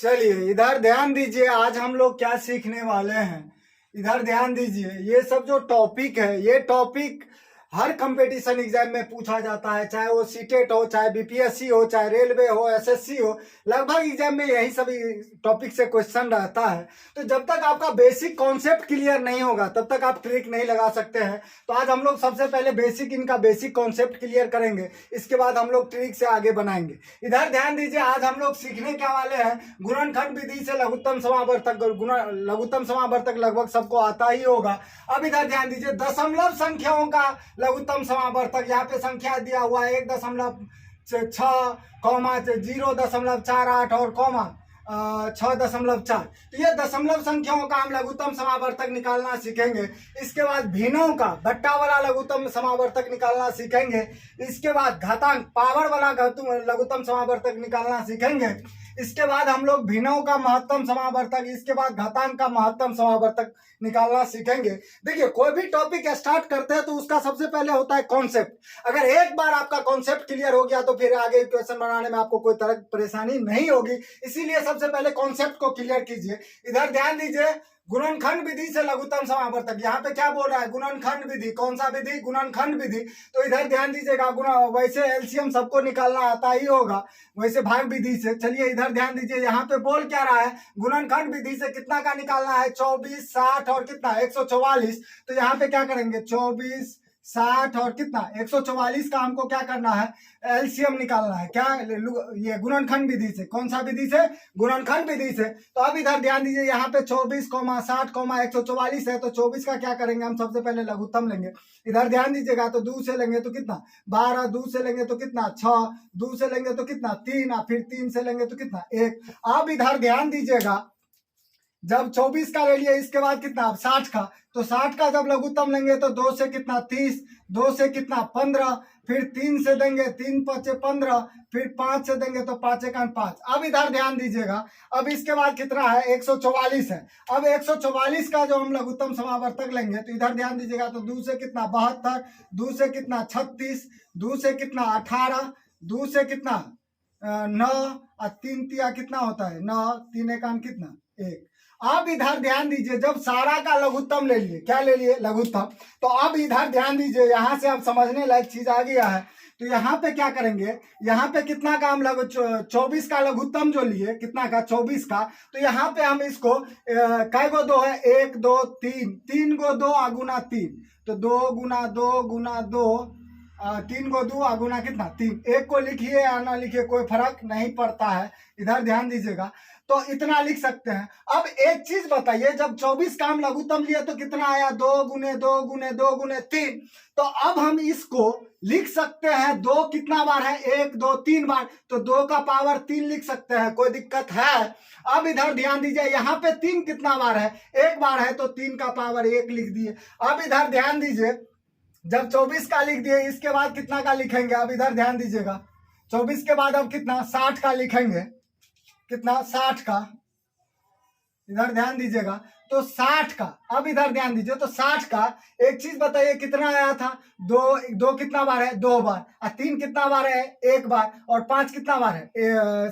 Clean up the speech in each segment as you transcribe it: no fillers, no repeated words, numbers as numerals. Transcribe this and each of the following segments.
चलिए इधर ध्यान दीजिए, आज हम लोग क्या सीखने वाले हैं। इधर ध्यान दीजिए, ये सब जो टॉपिक है, ये टॉपिक हर कंपटीशन एग्जाम में पूछा जाता है, चाहे वो सीटेट हो, चाहे बीपीएससी हो, चाहे रेलवे हो, एसएससी हो। लगभग एग्जाम में यही सभी टॉपिक से क्वेश्चन रहता है। तो जब तक आपका बेसिक कॉन्सेप्ट क्लियर नहीं होगा तब तक आप ट्रिक नहीं लगा सकते हैं। तो आज हम लोग सबसे पहले इनका बेसिक कॉन्सेप्ट क्लियर करेंगे, इसके बाद हम लोग ट्रिक से आगे बनाएंगे। इधर ध्यान दीजिए, आज हम लोग सीखने क्या वाले हैं, गुणनखंड विधि से लघुत्तम समावर्तक। लघुत्तम समावर्तक लगभग सबको आता ही होगा। अब इधर ध्यान दीजिए, दशमलव संख्याओं का लघुत्तम समावर्तक। यहाँ पे संख्या दिया हुआ है 1.6, 0.48 और 6.4। तो ये दशमलव संख्याओं का हम लघुत्तम समावर्तक निकालना सीखेंगे। इसके बाद भिन्नों का बट्टा वाला लघुत्तम समावर्तक निकालना सीखेंगे। इसके बाद घातांक पावर वाला लघुत्तम समावर्तक निकालना सीखेंगे। इसके बाद हम लोग भिन्नों का महत्तम समावर्तक, इसके बाद घातांक का महत्तम समावर्तक निकालना सीखेंगे। देखिए, कोई भी टॉपिक स्टार्ट करते हैं तो उसका सबसे पहले होता है कॉन्सेप्ट। अगर एक बार आपका कॉन्सेप्ट क्लियर हो गया तो फिर आगे क्वेश्चन बनाने में आपको कोई तरह की परेशानी नहीं होगी। इसीलिए सबसे पहले कॉन्सेप्ट को क्लियर कीजिए। इधर ध्यान दीजिए, गुणनखंड विधि से लघुत्तम समावर्तक। यहाँ पे क्या बोल रहा है, गुणनखंड विधि। कौन सा विधि? गुणनखंड विधि। तो इधर ध्यान दीजिएगा, वैसे एलसीएम सबको निकालना आता ही होगा, वैसे भाग विधि से। चलिए इधर ध्यान दीजिए, यहाँ पे बोल क्या रहा है, गुणनखंड विधि से कितना का निकालना है, 24, 60 और कितना 144। तो यहाँ पे क्या करेंगे, 24, 60 और कितना 144 का हमको क्या करना है, एलसीएम निकालना है। क्या? ये गुणनखंड विधि से। कौन सा विधि से? गुणनखंड विधि से। तो अब इधर ध्यान दीजिए, यहाँ पे 24, 60, 144 है। तो 24 का क्या करेंगे, हम सबसे पहले लघुत्तम लेंगे। इधर ध्यान दीजिएगा, तो 2 से लेंगे तो कितना 12, 2 से लेंगे तो कितना 6, 2 से लेंगे तो कितना 3, और फिर 3 से लेंगे तो कितना 1। अब इधर ध्यान दीजिएगा, जब 24 का ले लिए, इसके बाद कितना 60 का। तो 60 का जब लघुत्तम लेंगे तो 2 से कितना 30, 2 से कितना 15, फिर 3 से देंगे 3 5 15, फिर 5 से देंगे तो 5 1 5। अब इधर ध्यान दीजिएगा, अब इसके बाद कितना है, 144 है। अब 144 का जो हम लघुत्तम समावर्तक लेंगे, तो इधर ध्यान दीजिएगा, तो 2 से कितना 72, 2 से कितना 36, 2 से कितना 18, 2 से कितना 9, और 3 तिया कितना होता है 9, 3 1 कितना 1। अब इधर ध्यान दीजिए, जब सारा का लघुत्तम ले लिए, क्या ले लिए, लघुत्तम। तो अब इधर ध्यान दीजिए, यहां से आप समझने लायक चीज आ गया है। तो यहाँ पे क्या करेंगे, यहाँ पे कितना का हम 24 का लघुत्तम जो लिए, कितना का 24 का। तो यहाँ पे हम इसको कै गो 2 है, 1 2 3, 3 गो 2 गुना 3, तो 2 गुना 2 गुना 2, 3 गो 2 गुना कितना 3। एक को लिखिए या ना लिखिए कोई फर्क नहीं पड़ता है। इधर ध्यान दीजिएगा, तो इतना लिख सकते हैं। अब एक चीज बताइए, जब 24 का हम लघुत्तम लिए तो कितना आया, 2 गुने 2 गुने 2 गुने 3। तो अब हम इसको लिख सकते हैं, 2 कितना बार है, 1 2 3 बार, तो 2 का पावर 3 लिख सकते हैं, कोई दिक्कत है। अब इधर ध्यान दीजिए, यहाँ पे 3 कितना बार है, 1 बार है, तो 3 का पावर 1 लिख दिए। अब इधर ध्यान दीजिए, जब 24 का लिख दिए, इसके बाद कितना का लिखेंगे। अब इधर ध्यान दीजिएगा, 24 के बाद अब कितना 60 का लिखेंगे, कितना 60 का। इधर ध्यान दीजिएगा, तो 60 का। अब इधर ध्यान दीजिए, तो 60 का एक चीज बताइए, कितना आया था, 2 कितना बार है, 2 बार, और 3 कितना बार है, 1 बार, और 5 कितना बार है,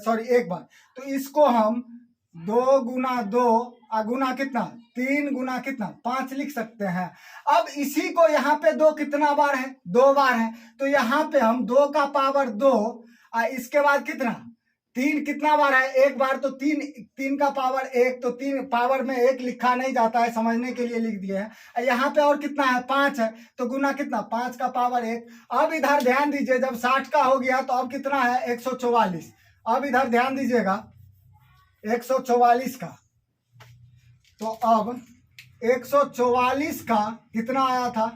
सॉरी 1 बार। तो इसको हम 2 गुना 2 गुना कितना 3 गुना कितना 5 लिख सकते हैं। अब इसी को यहाँ पे 2 कितना बार है, 2 बार है। तो यहाँ पे हम 2 का पावर 2, इसके बाद कितना 3 कितना बार है, 1 बार, तो 3 का पावर 1, तो 3 पावर में 1 लिखा नहीं जाता है, समझने के लिए लिख दिए हैं। यहाँ पे और कितना है, 5 है, तो गुना कितना 5 का पावर 1। अब इधर ध्यान दीजिए, जब 60 का हो गया तो अब कितना है, 144। अब इधर ध्यान दीजिएगा, 144 का, तो अब 144 का कितना आया था,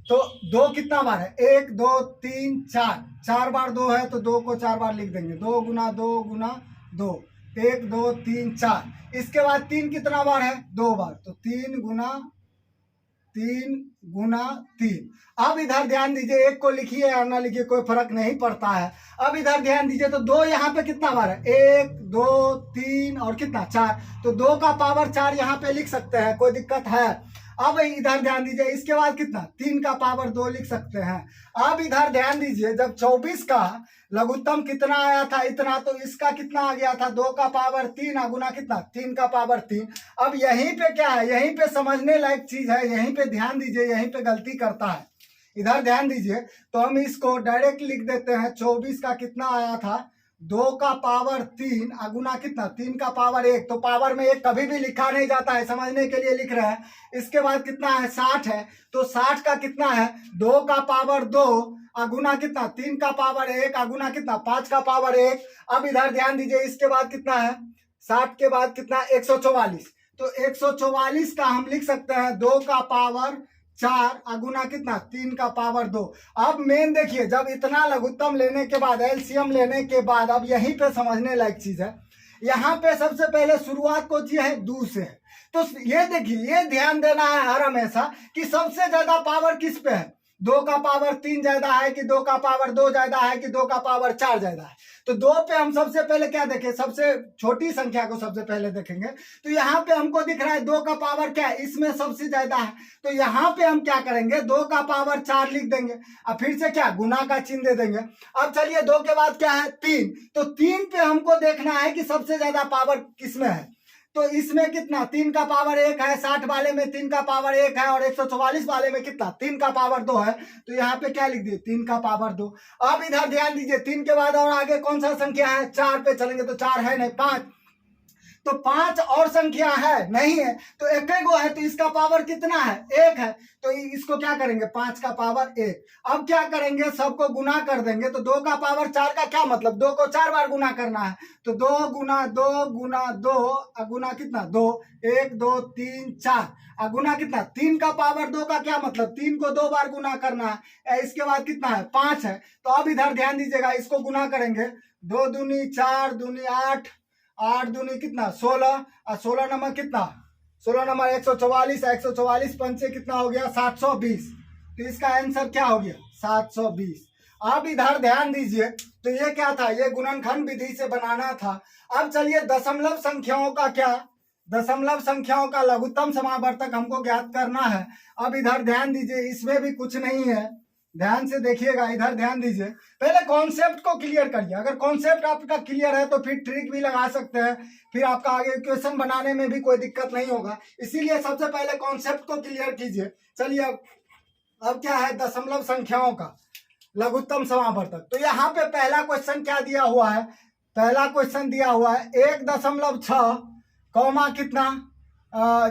तो 2 कितना बार है, 1 2 3 4, 4 बार 2 है, तो 2 को 4 बार लिख देंगे, 2 गुना 2 गुना 2, 1 2 3 4। इसके बाद 3 कितना बार है, 2 बार, तो 3 गुना 3। अब इधर ध्यान दीजिए, 1 को लिखिए या ना लिखिए कोई फर्क नहीं पड़ता है। अब इधर ध्यान दीजिए, तो 2 यहाँ पे कितना बार है, 1 2 3 और कितना 4, तो 2 का पावर 4 यहाँ पे लिख सकते हैं, कोई दिक्कत है। अब इधर ध्यान दीजिए, इसके बाद कितना 3 का पावर 2 लिख सकते हैं। अब इधर ध्यान दीजिए, जब 24 का लघुत्तम कितना आया था इतना, तो इसका कितना आ गया था 2 का पावर 3 गुना कितना 3 का पावर 3। अब यहीं पे क्या है, यहीं पे समझने लायक चीज है, यहीं पे ध्यान दीजिए, यहीं पे गलती करता है। इधर ध्यान दीजिए, तो हम इसको डायरेक्ट लिख देते हैं, 24 का कितना आया था 2 का पावर 3 गुना कितना 3 का पावर 1। तो पावर में 1 कभी भी लिखा नहीं जाता है, समझने के लिए लिख रहे हैं। इसके बाद कितना है 60 है, तो 60 का कितना है 2 का पावर 2 गुना कितना 3 का पावर 1 गुना कितना 5 का पावर 1। अब इधर ध्यान दीजिए, इसके बाद कितना है 60 के बाद कितना 144। तो 144 का हम लिख सकते हैं 2 का पावर 4 गुना कितना 3 का पावर 2। अब मेन देखिए, जब इतना लघुत्तम लेने के बाद, एलसीएम लेने के बाद, अब यहीं पे समझने लायक चीज है। यहाँ पे सबसे पहले शुरुआत को जी है 2 से, तो ये देखिए, ये ध्यान देना है हर हमेशा कि सबसे ज्यादा पावर किस पे है, 2 का पावर 3 ज्यादा है कि 2 का पावर 2 ज्यादा है कि 2 का पावर 4 ज्यादा है। तो 2 पे हम सबसे पहले क्या देखें, सबसे छोटी संख्या को सबसे पहले देखेंगे। तो यहाँ पे हमको दिख रहा है 2 का पावर क्या है, इसमें सबसे ज्यादा है, तो यहाँ पे हम क्या करेंगे 2 का पावर 4 लिख देंगे। अब फिर से क्या गुना का चिन्ह दे देंगे। अब चलिए 2 के बाद क्या है 3, तो 3 पे हमको देखना है कि सबसे ज्यादा पावर किसमें है। तो इसमें कितना 3 का पावर 1 है, 60 वाले में 3 का पावर 1 है, और 144 वाले में कितना 3 का पावर 2 है। तो यहाँ पे क्या लिख दिए 3 का पावर 2। अब इधर ध्यान दीजिए, 3 के बाद और आगे कौन सा संख्या है, 4 पे चलेंगे, तो 4 है नहीं 5, तो 5 और संख्या है नहीं है, तो एक गो है, तो इसका पावर कितना है 1 है, तो इसको क्या करेंगे 5 का पावर 1। अब क्या करेंगे, सबको गुना कर देंगे। तो 2 का पावर 4 का क्या मतलब, 2 को 4 बार गुना करना है, तो 2 गुना 2 गुना 2 गुना कितना 2, 1 2 3 4 गुना कितना 3 का पावर 2 का क्या मतलब, 3 को 2 बार गुना करना है। इसके बाद कितना है 5 है। तो अब इधर ध्यान दीजिएगा, इसको गुना करेंगे, 2 दूनी 4 दूनी 8, 8 दूनी कितना 16, और 16 नंबर कितना 16 नंबर 144, 144 पंचे कितना हो गया 720। तो इसका आंसर क्या हो गया 720। अब इधर ध्यान दीजिए, तो ये क्या था, ये गुणनखंड विधि से बनाना था। अब चलिए दशमलव संख्याओं का क्या, दशमलव संख्याओं का लघुत्तम समावर्तक हमको ज्ञात करना है। अब इधर ध्यान दीजिए, इसमें भी कुछ नहीं है, ध्यान से देखिएगा, इधर ध्यान दीजिए। पहले कॉन्सेप्ट को क्लियर करिए, अगर कॉन्सेप्ट आपका क्लियर है तो फिर ट्रिक भी लगा सकते हैं, फिर आपका आगे इक्वेशन बनाने में भी कोई दिक्कत नहीं होगा। इसीलिए सबसे पहले कॉन्सेप्ट को क्लियर कीजिए। चलिए अब क्या है दशमलव संख्याओं का लघुत्तम समावर्तक। तो यहाँ पे पहला क्वेश्चन क्या दिया हुआ है, पहला क्वेश्चन दिया हुआ है 1.6 कौमा कितना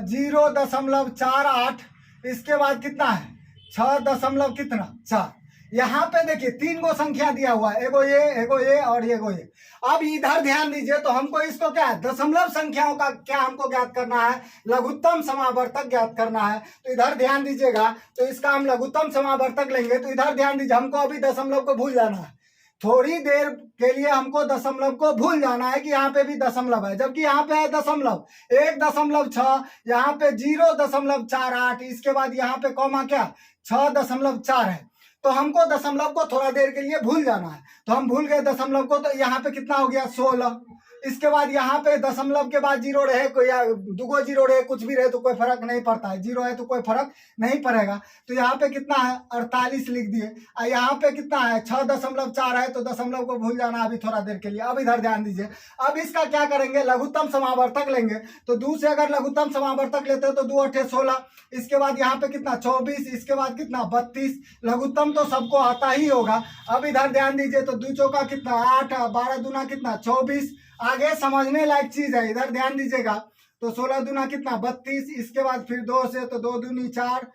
0.48, इसके बाद कितना है 6 दशमलव कितना 4। यहाँ पे देखिए 3 गो संख्या दिया हुआ है, एगो ये और एगो ये। अब इधर ध्यान दीजिए, तो हमको इसको क्या है दशमलव संख्याओं का क्या हमको ज्ञात करना है, लघुत्तम समावर्तक ज्ञात करना है। तो इधर ध्यान दीजिएगा, तो इसका हम लघुत्तम समावर्तक लेंगे। तो इधर ध्यान दीजिए, हमको अभी दशमलव को भूल जाना है, थोड़ी देर के लिए हमको दशमलव को भूल जाना है कि यहाँ पे भी दशमलव है, जबकि यहाँ पे है दशमलव 1.6, यहाँ पे 0.48, इसके बाद यहाँ पे कॉमा क्या 6.4 है। तो हमको दशमलव को थोड़ा देर के लिए भूल जाना है, तो हम भूल गए दशमलव को। तो यहाँ पे कितना हो गया 16। इसके बाद यहाँ पे दशमलव के बाद 0 रहे कोई या 2 जीरो रहे, कुछ भी रहे तो कोई फर्क नहीं पड़ता है, 0 है तो कोई फर्क नहीं पड़ेगा। तो यहाँ पे कितना है 48 लिख दिए, और यहाँ पे कितना है 6.4 है, तो दशमलव को भूल जाना अभी थोड़ा देर के लिए। अब इधर ध्यान दीजिए, अब इसका क्या करेंगे लघुत्तम समावर्तक लेंगे। तो 2 से अगर लघुत्तम समावर्तक लेते हैं तो 2 8 16, इसके बाद यहाँ पे कितना 24, इसके बाद कितना 32। लघुत्तम तो सबको आता ही होगा। अब इधर ध्यान दीजिए, तो 2 चौका कितना 8, 12 दूना कितना 24। आगे समझने लायक चीज है, इधर ध्यान दीजिएगा। तो 16 दूना कितना 32, इसके बाद फिर 2 से, तो 2 दूनी 4,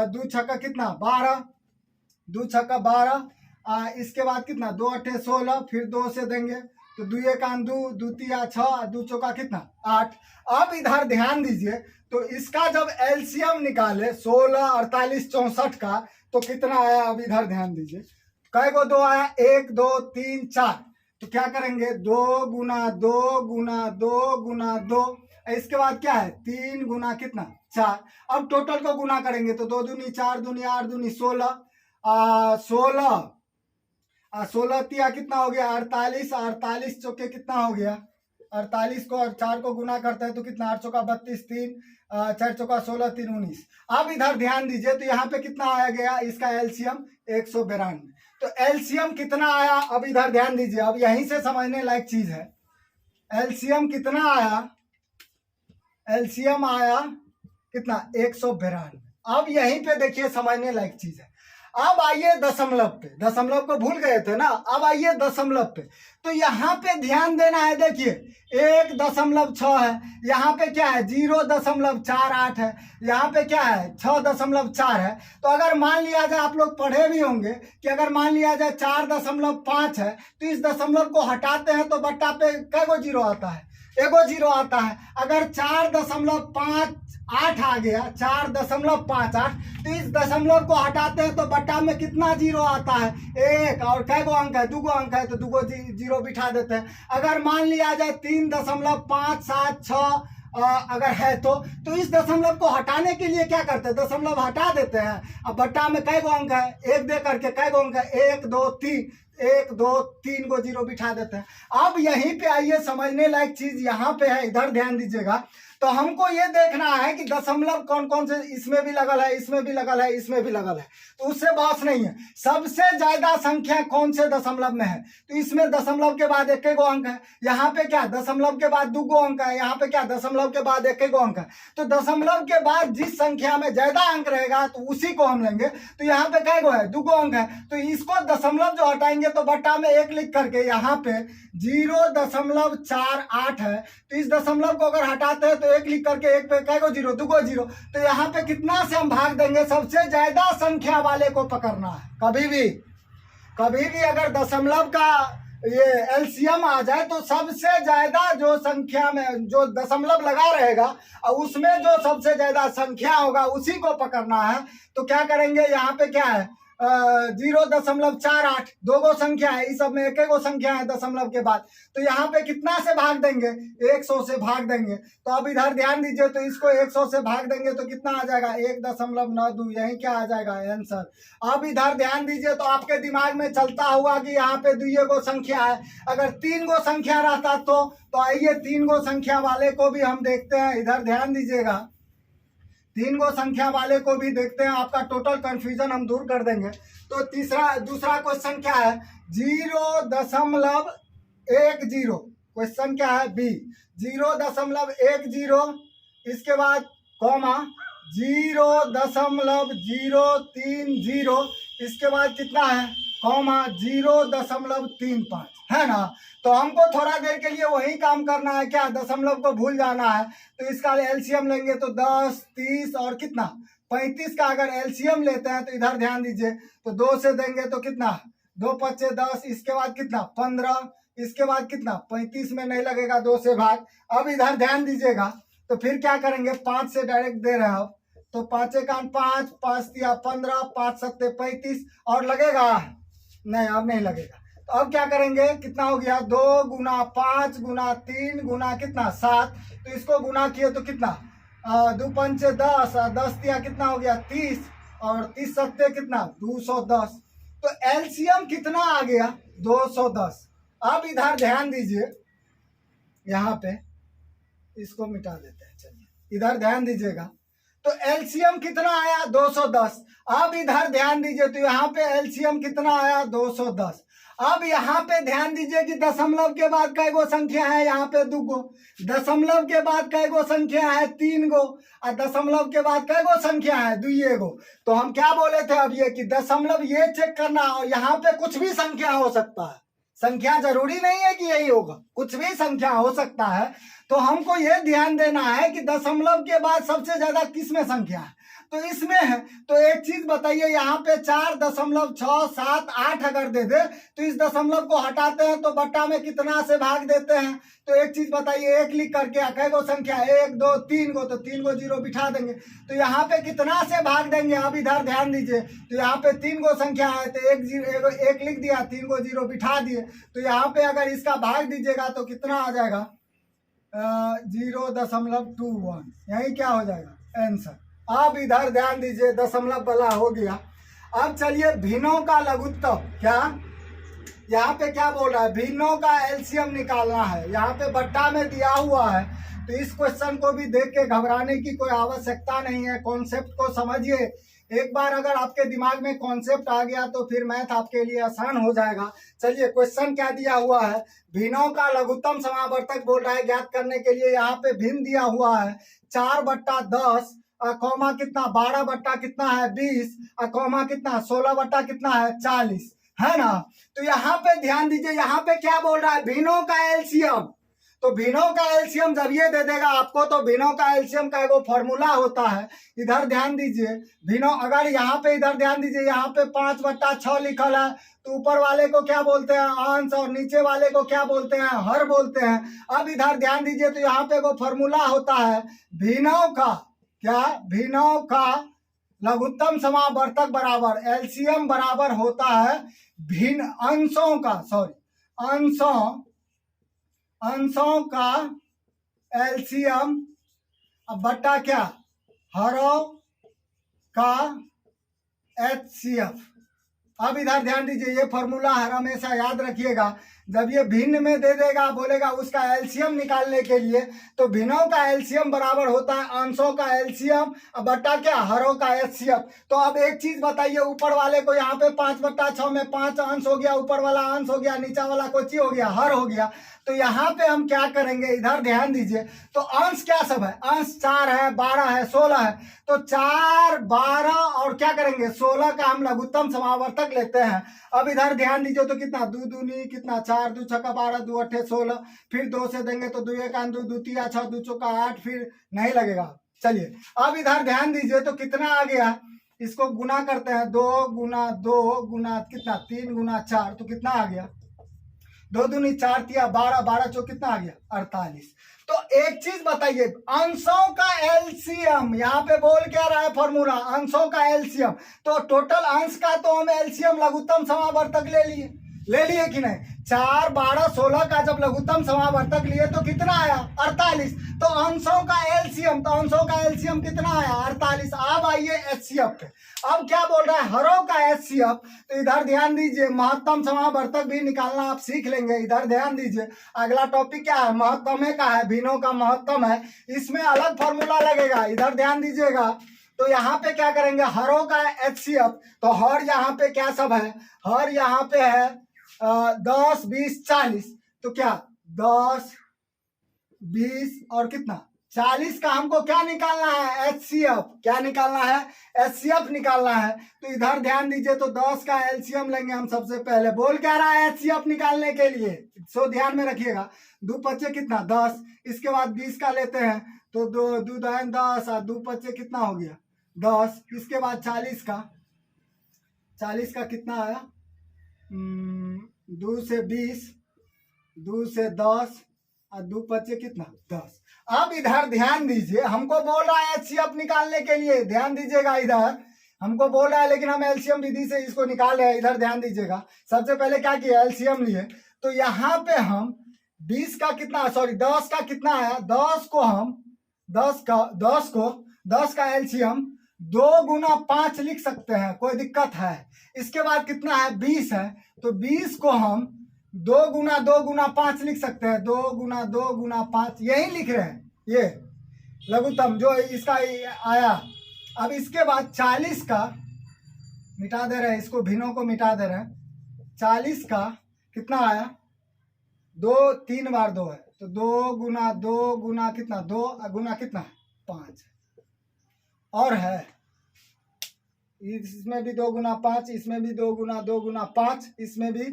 2 छक्का कितना 12, 2 छक्का 12, इसके बाद कितना 2 8 16, फिर 2 से देंगे तो 2 1 2, 2 3 6, 2 चौका कितना 8। अब इधर ध्यान दीजिए, तो इसका जब एलसीएम निकाले 16 48 64 का, तो कितना आया। अब इधर ध्यान दीजिए, कै गो 2 आया 1 2 3 4, तो क्या करेंगे 2 गुना 2 गुना 2 गुना 2, इसके बाद क्या है 3 गुना कितना 4। अब टोटल को गुना करेंगे, तो 2 दूनी 4 दूनी 8 दूनी 16, 16 तिया कितना हो गया 48, 48 चौके कितना हो गया 48 को और 4 को गुना करते हैं तो कितना, 8 चौका 32, 3 4 चौका 16, 3 19। अब इधर ध्यान दीजिए तो यहाँ पे कितना आया गया इसका एलसीएम 192। तो एलसीएम कितना आया, अब इधर ध्यान दीजिए, अब यहीं से समझने लायक चीज है। एलसीएम कितना आया, एलसीएम आया कितना 192। अब यहीं पे देखिए समझने लायक चीज है। अब आइए दशमलव पे, दशमलव को भूल गए थे ना, अब आइए दशमलव पे। तो यहाँ पे ध्यान देना है, देखिए 1.6 है, यहाँ पे क्या है 0.48 है, यहाँ पे क्या है 6.4 है। तो अगर मान लिया जाए, आप लोग पढ़े भी होंगे कि अगर मान लिया जाए 4.5 है तो इस दशमलव को हटाते हैं तो बट्टा पे कै गो जीरो आता है, एगो जीरो आता है। अगर 4.58 आ गया, 4.58, तो इस दशमलव को हटाते हैं तो बट्टा में कितना जीरो आता है, एक, और कै गो अंक है, 2 गो अंक है तो 2 गो जीरो बिठा देते हैं। अगर मान लिया जाए 3.576 अगर है तो इस दशमलव को हटाने के लिए क्या करते हैं, दशमलव हटा देते हैं। अब बट्टा में कै गो अंक है, एक दे करके कै गो अंक है, 1 2 3, 1 2 3 को जीरो बिठा देते हैं। अब यहीं पे आइए समझने लायक चीज यहाँ पे है, इधर ध्यान दीजिएगा। तो हमको ये देखना है कि दशमलव कौन कौन से, इसमें भी लगल है, इसमें भी लगल है, इसमें भी लगल है, तो उससे बहस नहीं है। सबसे ज्यादा संख्या कौन से दशमलव में है, तो इसमें दशमलव के बाद एक गो अंक है, यहाँ पे क्या दशमलव के बाद 2 गो अंक है, यहाँ पे क्या दशमलव के बाद एक गो अंक है। तो दशमलव के बाद जिस संख्या में ज्यादा अंक रहेगा तो उसी को हम लेंगे। तो यहाँ पे कै गो है, 2 गो अंक है, तो इसको दशमलव जो हटाएंगे तो बट्टा में 1 लिख करके यहाँ पे 0.48 है, तो इस दशमलव को अगर हटाते हैं तो 1 लिख करके 1 पे कै गो जीरो, 2 गो जीरो। तो यहाँ पे कितना से हम भाग देंगे, सबसे ज्यादा संख्या वाले को पकड़ना है। कभी भी अगर दशमलव का ये एलसीएम आ जाए तो सबसे ज्यादा जो संख्या में जो दशमलव लगा रहेगा और उसमें जो सबसे ज्यादा संख्या होगा उसी को पकड़ना है। तो क्या करेंगे, यहाँ पे क्या है 0.48, 2 गो संख्या है, इस सब में एक गो संख्या है दशमलव के बाद। तो यहाँ पे कितना से भाग देंगे, 100 से भाग देंगे। तो अब इधर ध्यान दीजिए, तो इसको 100 से भाग देंगे तो कितना आ जाएगा 1.92, यही क्या आ जाएगा आंसर। अब इधर ध्यान दीजिए, तो आपके दिमाग में चलता हुआ कि यहाँ पे 2 गो संख्या है, अगर 3 गो संख्या रहता तो आइए 3 गो संख्या वाले को भी हम देखते हैं। इधर ध्यान दीजिएगा, 3 गो संख्या वाले को भी देखते हैं, आपका टोटल कंफ्यूजन हम दूर कर देंगे। तो दूसरा क्वेश्चन क्या है, 0.10, क्वेश्चन क्या है बी, 0.10, इसके बाद कॉमा 0.030, इसके बाद कितना है कॉमा 0.35, है ना। तो हमको थोड़ा देर के लिए वही काम करना है, क्या दशमलव को भूल जाना है। तो इसका एलसीएम लेंगे तो 10, 30 और कितना 35 का अगर एलसीएम लेते हैं तो इधर ध्यान दीजिए, तो 2 से देंगे तो कितना 2 5 10, इसके बाद कितना 15, इसके बाद कितना 35 में नहीं लगेगा, 2 से भाग। अब इधर ध्यान दीजिएगा, तो फिर क्या करेंगे 5 से डायरेक्ट दे रहे हैं, तो 5 1 5, 5 3 15, 5 7 35 और लगेगा नहीं, अब नहीं लगेगा। तो अब क्या करेंगे, कितना हो गया 2 गुना 5 गुना 3 गुना कितना 7, तो इसको गुना किए तो कितना 2 5 10, 10 दिया कितना हो गया 30, और 30 सत्ते कितना 210। तो एलसीएम कितना आ गया 210। अब इधर ध्यान दीजिए, यहाँ पे इसको मिटा देते हैं, चलिए इधर ध्यान दीजिएगा, तो एलसीएम कितना आया 210। अब इधर ध्यान दीजिए, तो यहाँ पे एलसीएम कितना आया 210। अब यहाँ पे ध्यान दीजिए कि दशमलव के बाद कै गो संख्या है, यहाँ पे 2 गो, दशमलव के बाद कै गो संख्या है 3 गो, और दशमलव के बाद कै गो संख्या है 2 गो। तो हम क्या बोले थे अब ये कि दशमलव ये चेक करना, और यहाँ पे कुछ भी संख्या हो सकता है, संख्या जरूरी नहीं है कि यही होगा, कुछ भी संख्या हो सकता है। तो हमको ये ध्यान देना है कि दशमलव के बाद सबसे ज्यादा किस में संख्या है, तो इसमें है। तो एक चीज बताइए, यहाँ पे 4.678 अगर दे दे तो इस दशमलव को हटाते हैं तो बट्टा में कितना से भाग देते हैं। तो एक चीज बताइए, 1 लिख करके कै गो संख्या 1 2 3 गो, तो 3 गो जीरो बिठा देंगे। तो यहाँ पे कितना से भाग देंगे, अब इधर ध्यान दीजिए, तो यहाँ पे 3 गो संख्या है तो 1 लिख दिया, 3 गो जीरो बिठा दिए। तो यहाँ पे अगर इसका भाग दीजिएगा तो कितना आ जाएगा 0.21, यही क्या हो जाएगा आंसर। अब इधर ध्यान दीजिए, दशमलव वाला हो गया। अब चलिए भिन्नों का लघुत्तम, क्या यहाँ पे क्या बोल रहा है, भिन्नों का एलसीएम निकालना है। यहाँ पे बट्टा में दिया हुआ है, तो इस क्वेश्चन को भी देख के घबराने की कोई आवश्यकता नहीं है। कॉन्सेप्ट को समझिए, एक बार अगर आपके दिमाग में कॉन्सेप्ट आ गया तो फिर मैथ आपके लिए आसान हो जाएगा। चलिए क्वेश्चन क्या दिया हुआ है, भिन्नों का लघुत्तम समावर्तक बोल रहा है ज्ञात करने के लिए। यहाँ पे भिन्न दिया हुआ है 4/10 कौमा कितना 12 कितना है 20 कौमा कितना 16 कितना है 40, है ना। तो यहाँ पे ध्यान दीजिए, यहाँ पे क्या बोल रहा है, भिन्नों का एलसीएम। तो भिन्नों का एलसीएम जब ये दे देगा आपको, तो भिन्नों का एलसीएम का एगो फॉर्मूला होता है। इधर ध्यान दीजिए, भिन्नों अगर यहाँ पे इधर ध्यान दीजिए, यहाँ पे 5/6 लिखल है, तो ऊपर वाले को क्या बोलते हैं, अंश, और नीचे वाले को क्या बोलते हैं, हर बोलते हैं। अब इधर ध्यान दीजिए, तो यहाँ पे एगो फॉर्मूला होता है भिन्नों का, क्या, भिन्नों का लघुत्तम समावर्तक बराबर एलसीएम बराबर होता है भिन्न अंशों का, अंशों का एलसीएम बट्टा क्या, हरों का एचसीएफ। अब इधर ध्यान दीजिए, ये फॉर्मूला हर हमेशा याद रखिएगा। जब ये भिन्न में दे देगा, बोलेगा उसका एलसीएम निकालने के लिए, तो भिन्नों का एलसीएम बराबर होता है अंशों का एलसीएम बट्टा क्या, हरों का एचसीएफ। तो अब एक चीज बताइए, ऊपर वाले को यहाँ पे 5/6 में 5 अंश हो गया, ऊपर वाला अंश हो गया, नीचा वाला कोची हो गया, हर हो गया। तो यहाँ पे हम क्या करेंगे, इधर ध्यान दीजिए, तो अंश क्या सब है, अंश 4 है, 12 है, 16 है। तो 4, 12 और क्या करेंगे 16 का हम लघुत्तम समावर्तक लेते हैं। अब इधर ध्यान दीजिए, तो कितना 2 दूनी कितना 4, 2 छक्का 12, 2 अट्ठे 16, फिर 2 से देंगे तो 2 1 2, 2 3 6, 2 चौका 8, फिर नहीं लगेगा। चलिए अब इधर ध्यान दीजिए, तो कितना आ गया, इसको गुना करते हैं, 2 गुना 2 गुना कितना 3 गुना 4, तो कितना आ गया 2 दूनी 4 तिया 12, 12 चौक कितना आ गया 48। तो एक चीज बताइए, अंशों का एलसीएम, यहाँ पे बोल क्या रहा है फॉर्मूला, अंशों का एलसीएम। तो टोटल अंश का तो हम एलसीएम लघुत्तम समावर्तक ले लिए कि नहीं। 4, 12, 16 का जब लघुत्तम समावर्तक लिए तो कितना आया 48। तो अंशों का एलसीएम, तो अंशों का एलसीएम कितना आया 48। अब आइए एचसीएफ पे, अब क्या बोल रहा है, हरों का एचसीएफ। तो इधर ध्यान दीजिए, महत्तम समावर्तक भी निकालना आप सीख लेंगे। इधर ध्यान दीजिए, अगला टॉपिक क्या है, महत्तम का है, भिन्नों का महत्तम है, इसमें अलग फॉर्मूला लगेगा। इधर ध्यान दीजिएगा, तो यहाँ पे क्या करेंगे, हरों का एचसीएफ। तो हर यहाँ पे क्या सब है, हर यहाँ पे है 10, 20, 40। तो क्या 10, 20 और कितना 40 का हमको क्या निकालना है, एचसीएफ। क्या निकालना है, एचसीएफ निकालना है। तो इधर ध्यान दीजिए, तो 10 का एलसीएम लेंगे हम सबसे पहले। बोल क्या रहा है एचसीएफ निकालने के लिए, सो ध्यान में रखिएगा। 2 पच्चे कितना 10, इसके बाद 20 का लेते हैं, तो 2 दाएं 10 और 2 पच्चे कितना हो गया 10। इसके बाद 40 का कितना आया 2 से 20, 2 से 10 और 2 पच्चे कितना 10। अब इधर ध्यान दीजिए, हमको बोल रहा है एचसीएफ निकालने के लिए, ध्यान दीजिएगा, इधर हमको बोल रहा है, लेकिन हम एलसीएम विधि से इसको निकाल रहे हैं। इधर ध्यान दीजिएगा, सबसे पहले क्या किया, एलसीएम लिए। तो यहाँ पे हम 20 का कितना, सॉरी 10 का कितना आया, 10 को हम 10 का एलसीएम 2 गुना 5 लिख सकते हैं, कोई दिक्कत है। इसके बाद कितना है 20 है, तो 20 को हम 2 गुना 5 लिख सकते हैं, 2 गुना 5 यही लिख रहे हैं, ये लघुत्तम जो इसका आया। अब इसके बाद 40 का मिटा दे रहे हैं, इसको भिन्नों को मिटा दे रहे हैं। 40 का कितना आया 2, 3 बार 2 है, तो 2 गुना कितना 2 गुना कितना 5 और है, इसमें भी 2 गुना 5, इसमें भी 2 गुना 5, इसमें भी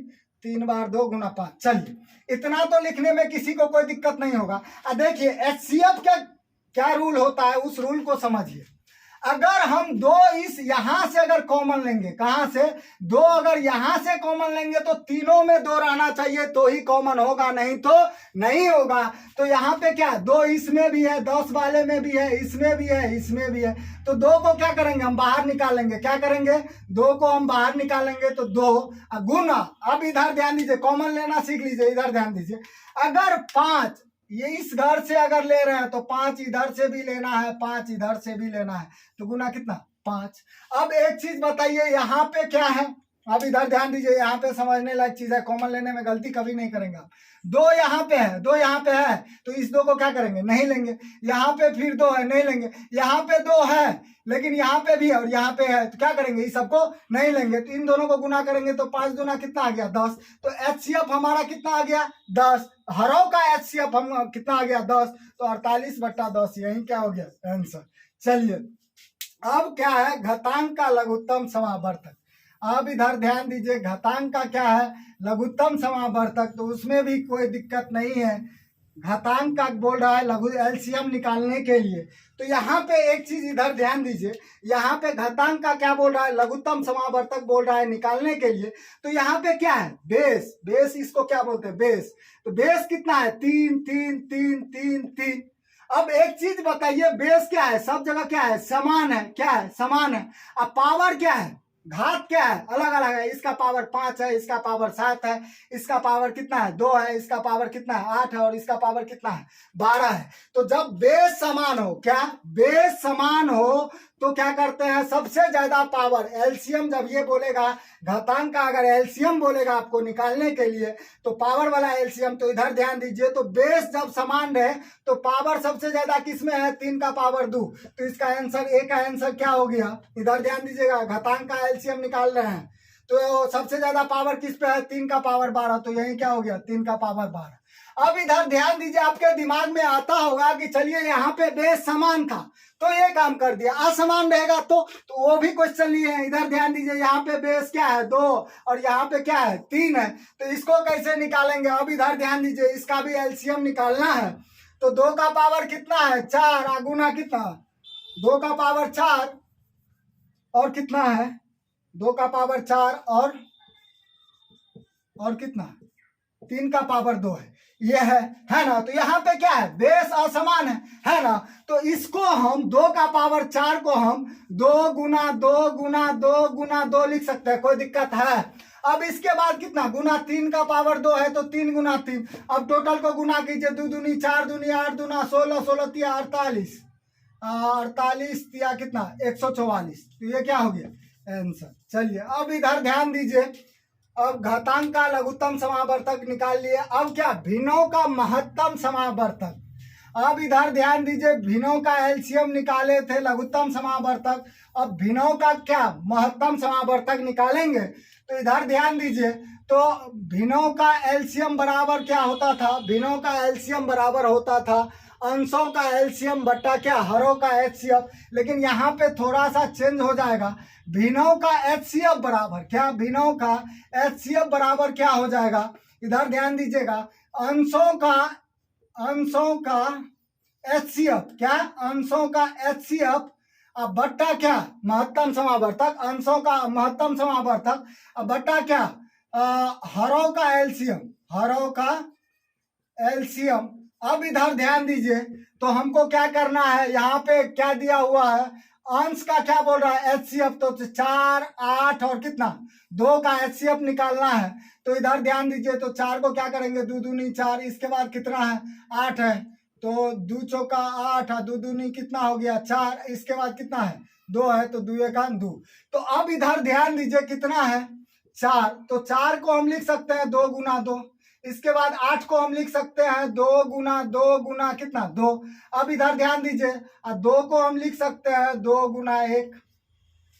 3 बार 2 गुना 5। चलिए इतना तो लिखने में किसी को कोई दिक्कत नहीं होगा। अब देखिए एचसीएफ का क्या रूल होता है, उस रूल को समझिए। अगर हम 2 इस यहां से अगर कॉमन लेंगे, कहां से 2 अगर यहां से कॉमन लेंगे, तो तीनों में 2 रहना चाहिए तो ही कॉमन होगा, नहीं तो नहीं होगा। तो यहाँ पे क्या 2 इसमें भी है, 10 वाले में भी है, इसमें भी है, इसमें भी है। तो 2 को क्या करेंगे हम बाहर निकालेंगे, क्या करेंगे 2 को हम बाहर निकालेंगे, तो 2 गुना। अब इधर ध्यान दीजिए, कॉमन लेना सीख लीजिए। इधर ध्यान दीजिए, अगर 5 ये इस घर से अगर ले रहे हैं, तो 5 इधर से भी लेना है, 5 इधर से भी लेना है, तो गुना कितना 5। अब एक चीज बताइए, यहाँ पे क्या है अब इधर ध्यान दीजिए, यहाँ पे समझने लायक चीज है, कॉमन लेने में गलती कभी नहीं करेंगे आप। दो यहाँ पे है, दो यहाँ पे है, तो इस दो को क्या करेंगे, नहीं लेंगे। यहाँ पे फिर दो है, नहीं लेंगे। यहाँ पे दो है लेकिन यहाँ पे भी है और यहाँ पे है, तो क्या करेंगे, इस सबको नहीं लेंगे। तो इन दोनों को गुना करेंगे तो 5 दूना कितना आ गया, 10। तो HCF हमारा कितना आ गया, 10। हरों का HCF हम कितना आ गया, 10। तो 48/10 यही क्या हो गया आंसर। चलिए अब क्या है, घातांक का लघुत्तम समावर्तक। अब इधर ध्यान दीजिए, घातांक का क्या है, लघुत्तम समावर्तक, तो उसमें भी कोई दिक्कत नहीं है। घातांक का बोल रहा है लघु एलसीएम निकालने के लिए। तो यहाँ पे एक चीज इधर ध्यान दीजिए, यहाँ पे घातांक का क्या बोल रहा है, लघुत्तम समावर्तक बोल रहा है निकालने के लिए। तो यहाँ पे क्या है, बेस, बेस इसको क्या बोलते हैं, बेस। तो बेस कितना है, 3 3 3 3 3। अब एक चीज बताइए, बेस क्या है, सब जगह क्या है, समान है, क्या है, समान है। अब पावर क्या है, घात क्या है, अलग अलग है। इसका पावर 5 है, इसका पावर 7 है, इसका पावर कितना है, 2 है, इसका पावर कितना है, 8 है, और इसका पावर कितना है, 12 है। तो जब बेस समान हो, क्या बेस समान हो, तो क्या करते हैं, सबसे ज्यादा पावर एलसीएम जब ये बोलेगा, घातांक का अगर एलसीएम बोलेगा आपको निकालने के लिए, तो पावर वाला एलसीएम। तो इधर ध्यान दीजिए, तो बेस जब समान रहे तो पावर सबसे ज्यादा किसमें है, 3 का पावर 2। तो इसका आंसर, ए का आंसर क्या हो गया, इधर ध्यान दीजिएगा, घातांक का एलसीएम निकाल रहे हैं तो सबसे ज्यादा पावर किस पे है, 3 का पावर 12। तो यही क्या हो गया, 3 का पावर 12। अब इधर ध्यान दीजिए, आपके दिमाग में आता होगा कि चलिए यहाँ पे बेस समान था तो ये काम कर दिया, असमान रहेगा तो वो भी क्वेश्चन लिए हैं। इधर ध्यान दीजिए, यहाँ पे बेस क्या है, 2, और यहाँ पे क्या है, 3 है। तो इसको कैसे निकालेंगे, अब इधर ध्यान दीजिए, इसका भी एलसीएम निकालना है। तो 2 का पावर कितना है, 4, गुना कितना, 2 का पावर 4 और कितना है, 2 का पावर 4 और कितना, 3 का पावर 2 है, ये है ना। तो यहाँ पे क्या है, बेस असमान है ना। तो इसको हम 2 का पावर 4 को हम 2 गुना 2 गुना 2 गुना 2 लिख सकते हैं, कोई दिक्कत है। अब इसके बाद कितना, गुना 3 का पावर 2 है तो 3 गुना 3। अब टोटल को गुना कीजिए, 2 दूनी 4 दूनी 8 दूना 16, 16 तिया 48, 48 तिया कितना 144। तो ये क्या हो गया आंसर। चलिए अब इधर ध्यान दीजिए, अब घातांक का लघुत्तम समावर्तक निकाल लिए। अब क्या, भिन्नों का महत्तम समावर्तक। अब इधर ध्यान दीजिए, भिन्नों का एलसीएम निकाले थे लघुत्तम समावर्तक, अब भिन्नों का क्या महत्तम समावर्तक निकालेंगे। तो इधर ध्यान दीजिए, तो भिन्नों का एलसीएम बराबर क्या होता था, भिन्नों का एलसीएम बराबर होता था अंशों का एलसीएम बट्टा क्या, हरों का एचसीएफ। लेकिन यहाँ पे थोड़ा सा चेंज हो जाएगा, भिन्नों का एचसीएफ बराबर क्या, भिन्नों का एचसीएफ बराबर क्या हो जाएगा, इधर ध्यान दीजिएगा, अंशों का एचसीएफ क्या, अंशों का एचसीएफ अब बट्टा क्या, महत्तम समावर्तक, अंशों का महत्तम समावर्तक, अब बट्टा क्या, हरों का एलसीएम, हरों का एलसीएम। अब इधर ध्यान दीजिए, तो हमको क्या करना है, यहाँ पे क्या दिया हुआ है, अंश का क्या बोल रहा है, एचसीएफ। तो 4 8 और कितना 2 का एचसीएफ निकालना है। तो इधर ध्यान दीजिए, तो 4 को क्या करेंगे, 2 दूनी 4, इसके बाद कितना है 8 है, तो 2 चौका 8, 2 दूनी कितना हो गया 4, इसके बाद कितना है 2 है, तो 2 1 2। तो अब इधर ध्यान दीजिए कितना है 4, तो 4 को हम लिख सकते हैं 2 गुना 2, इसके बाद 8 को हम लिख सकते हैं 2 गुना 2 गुना कितना 2। अब इधर ध्यान दीजिए, 2 को हम लिख सकते हैं 2 गुना 1।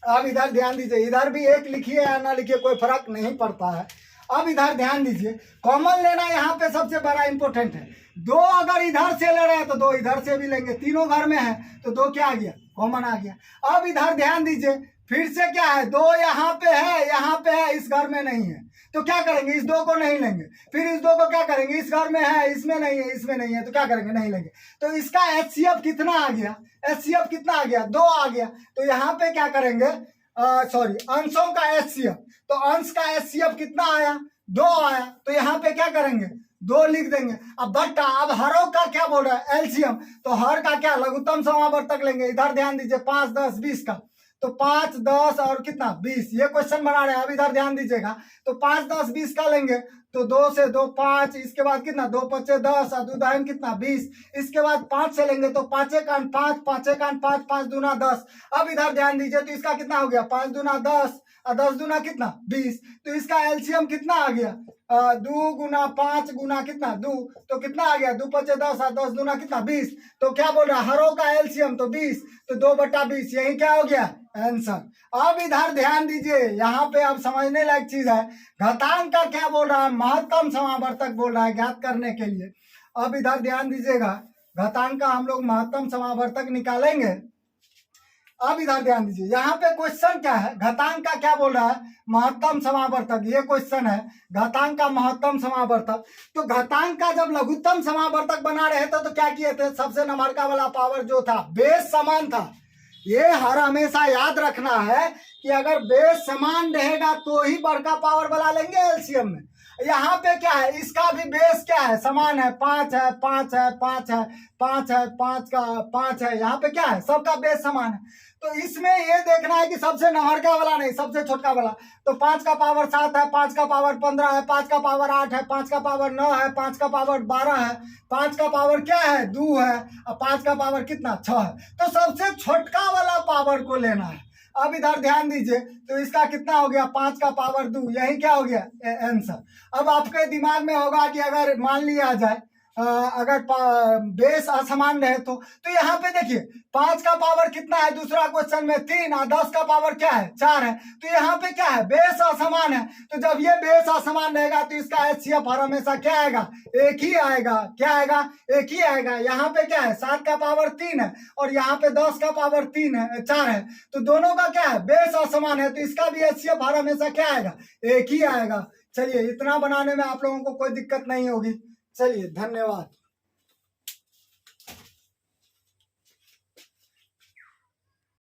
अब इधर ध्यान दीजिए, इधर भी 1 लिखिए या ना लिखिए कोई फर्क नहीं पड़ता है। अब इधर ध्यान दीजिए, कॉमन लेना यहाँ पे सबसे बड़ा इंपॉर्टेंट है। 2 अगर इधर से ले रहे हैं तो 2 इधर से भी लेंगे, तीनों घर में है तो 2 क्या आ गया, कॉमन आ गया। अब इधर ध्यान दीजिए, फिर से क्या है, 2 यहाँ पे है, यहाँ पे है, इस घर में नहीं है, तो क्या करेंगे, इस 2 को नहीं लेंगे। फिर इस 2 को क्या करेंगे, इस घर में है, इसमें नहीं है, इसमें नहीं है, तो क्या करेंगे, नहीं लेंगे। तो इसका एचसीएफ कितना आ गया, एचसीएफ कितना आ गया, 2 आ गया। तो यहाँ पे क्या करेंगे, सॉरी अंशों का एचसीएफ, तो अंश का एचसीएफ कितना आया, 2 आया। तो यहाँ पे क्या करेंगे, 2 लिख देंगे। अब बट्टा, अब हरों का क्या बोल रहा है, एलसीएम, तो हर का क्या लघुत्तम समावर्तक लेंगे। इधर ध्यान दीजिए, 5 10 20 का, तो 5 10 और कितना 20, ये क्वेश्चन बना रहे हैं। अब इधर ध्यान दीजिएगा, तो 5 10 20 का लेंगे, तो 2 से 2 5, इसके बाद कितना 2 5 10 और 2 दाइन कितना 20, इसके बाद 5 से लेंगे तो 5 1 5, 5 1 5, 5 दूना 10। अब इधर ध्यान दीजिए, तो इसका कितना हो गया 5 दूना 10 और 10 दूना कितना 20, तो इसका एलसीएम कितना आ गया 2 गुना 5 गुना कितना 2, तो कितना आ गया 2 5 10 और 10 दूना कितना 20। तो क्या बोल रहा है हरों का एलसीएम तो 20, तो 2/20 यही क्या हो गया आंसर। अब इधर ध्यान दीजिए, यहाँ पे अब समझने लायक चीज है, घातांक का क्या बोल रहा है महत्तम समावर्तक बोल रहा है ज्ञात करने के लिए। अब इधर ध्यान दीजिएगा, घातांक का हम लोग महत्तम समावर्तक निकालेंगे। अब इधर ध्यान दीजिए, यहाँ पे क्वेश्चन क्या है, घातांक का क्या बोल रहा है महत्तम समावर्तक, ये क्वेश्चन है घातांक का महत्तम समावर्तक। तो घातांक का जब लघुत्तम समावर्तक बना रहे थे तो क्या किए थे, सबसे नंबरका वाला पावर जो था बेस समान था। ये हर हमेशा याद रखना है कि अगर बेस समान रहेगा तो ही बड़का पावर वाला लेंगे एलसीएम में। यहाँ पे क्या है, इसका भी बेस क्या है समान है, 5 है 5 है 5 है 5 है 5 का 5 है, यहाँ पे क्या है सबका बेस समान है। तो इसमें ये देखना है कि सबसे नंबरका वाला नहीं सबसे छोटका वाला। तो 5 का पावर 7 है, 5 का पावर 15 है, 5 का पावर 8 है, 5 का पावर 9 है, 5 का पावर 12 है, 5 का पावर क्या है 2 है, और 5 का पावर कितना 6 है। तो सबसे छोटका वाला पावर को लेना है। अब इधर ध्यान दीजिए, तो इसका कितना हो गया 5 का पावर 2, यही क्या हो गया आंसर। अब आपके दिमाग में होगा कि अगर मान लिया जाए अगर बेस असमान रहे तो यहाँ पे देखिए 5 का पावर कितना है दूसरा क्वेश्चन में 3 और 10 का पावर क्या है 4 है। तो यहाँ पे क्या है बेस असमान है, तो जब ये बेस असमान रहेगा तो इसका एचसीएफ हर हमेशा क्या आएगा एक ही आएगा। क्या आएगा एक ही आएगा। यहाँ पे क्या है 7 का पावर 3 है और यहाँ पे 10 का पावर 3 है 4 है, तो दोनों का क्या है बेस असमान है, तो इसका भी एचसीएफ हर हमेशा क्या आएगा एक ही आएगा। चलिए इतना बनाने में आप लोगों को कोई दिक्कत नहीं होगी। चलिए धन्यवाद।